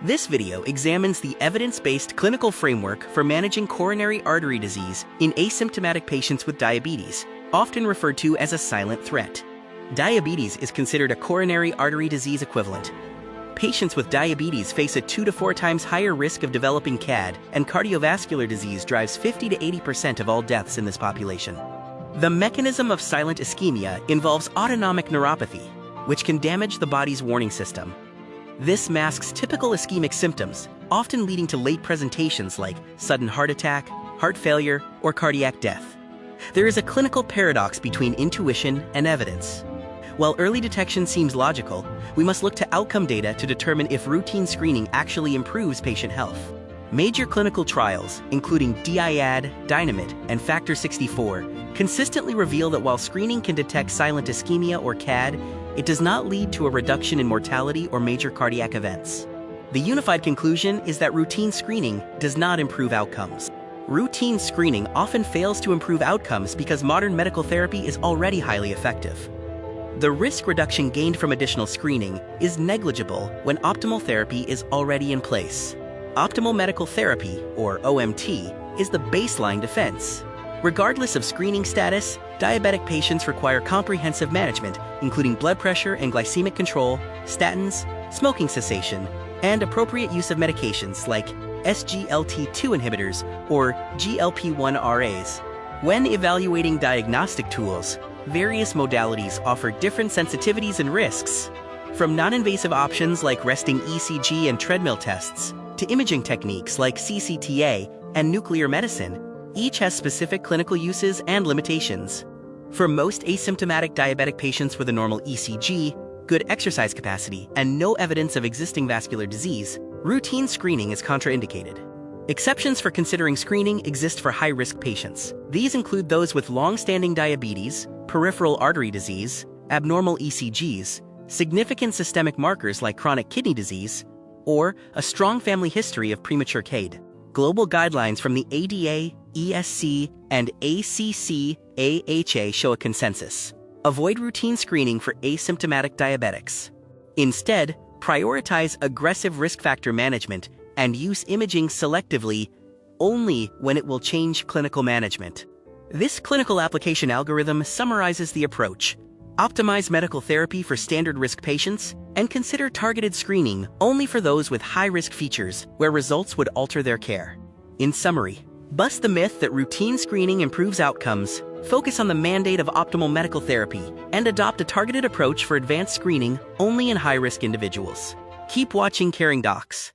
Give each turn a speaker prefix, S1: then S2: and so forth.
S1: This video examines the evidence-based clinical framework for managing coronary artery disease in asymptomatic patients with diabetes, often referred to as a silent threat. Diabetes is considered a coronary artery disease equivalent. Patients with diabetes face a 2 to 4 times higher risk of developing CAD, and cardiovascular disease drives 50 to 80% of all deaths in this population. The mechanism of silent ischemia involves autonomic neuropathy, which can damage the body's warning system. This masks typical ischemic symptoms, often leading to late presentations like sudden heart attack, heart failure, or cardiac death. There is a clinical paradox between intuition and evidence. While early detection seems logical, we must look to outcome data to determine if routine screening actually improves patient health. Major clinical trials, including DIAD, DYNAMIT, and Factor 64, consistently reveal that while screening can detect silent ischemia or CAD, it does not lead to a reduction in mortality or major cardiac events. The unified conclusion is that routine screening does not improve outcomes. Routine screening often fails to improve outcomes because modern medical therapy is already highly effective. The risk reduction gained from additional screening is negligible when optimal therapy is already in place. Optimal medical therapy, or OMT, is the baseline defense. Regardless of screening status, diabetic patients require comprehensive management, including blood pressure and glycemic control, statins, smoking cessation, and appropriate use of medications like SGLT2 inhibitors or GLP-1RAs. When evaluating diagnostic tools, various modalities offer different sensitivities and risks. From non-invasive options like resting ECG and treadmill tests, to imaging techniques like CCTA and nuclear medicine, each has specific clinical uses and limitations. For most asymptomatic diabetic patients with a normal ECG, good exercise capacity, and no evidence of existing vascular disease, routine screening is contraindicated. Exceptions for considering screening exist for high-risk patients. These include those with long-standing diabetes, peripheral artery disease, abnormal ECGs, significant systemic markers like chronic kidney disease, or a strong family history of premature CAD. Global guidelines from the ADA, ESC, and ACC/AHA show a consensus. Avoid routine screening for asymptomatic diabetics. Instead, prioritize aggressive risk factor management and use imaging selectively only when it will change clinical management. This clinical application algorithm summarizes the approach. Optimize medical therapy for standard risk patients and consider targeted screening only for those with high-risk features where results would alter their care. In summary, bust the myth that routine screening improves outcomes, focus on the mandate of optimal medical therapy, and adopt a targeted approach for advanced screening only in high-risk individuals. Keep watching Caring Docs.